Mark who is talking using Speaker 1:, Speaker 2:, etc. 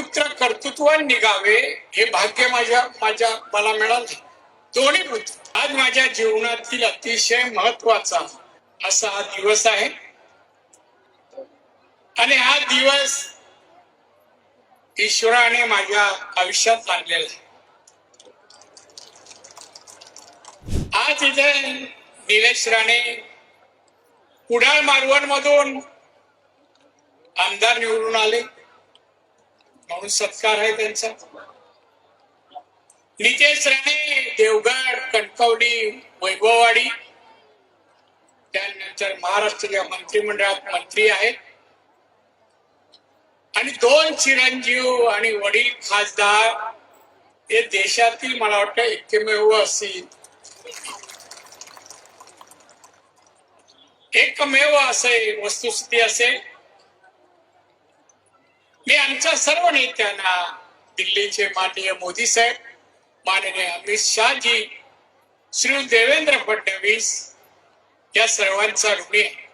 Speaker 1: पुत्र कर्तृत्वान निघावे हे भाग्य मला मिळाले. दोन्ही पुत्र आज माझ्या जीवनातील अतिशय महत्वाचा असा हा दिवस आहे आणि हा दिवस ईश्वराने माझ्या आयुष्यात आणलेला आहे. आज इथे निलेश राणे कुडाळ मालवण मधून आमदार निवडून आले म्हणून सत्कार आहे त्यांचा. नितेश राणे देवगड, कणकवली, वैभववाडी, त्यानंतर महाराष्ट्राच्या मंत्रिमंडळात मंत्री आहेत आणि 2 चिरंजीव आणि वडील खासदार हे देशातील मला वाटतं एकमेव असे वस्तुस्थिती असेल. मी आमच्या सर्व नेत्यांना, दिल्लीचे माननीय मोदी साहेब, माननीय अमित शहाजी, श्री देवेंद्र फडणवीस या सर्वांचा ऋणी आहे.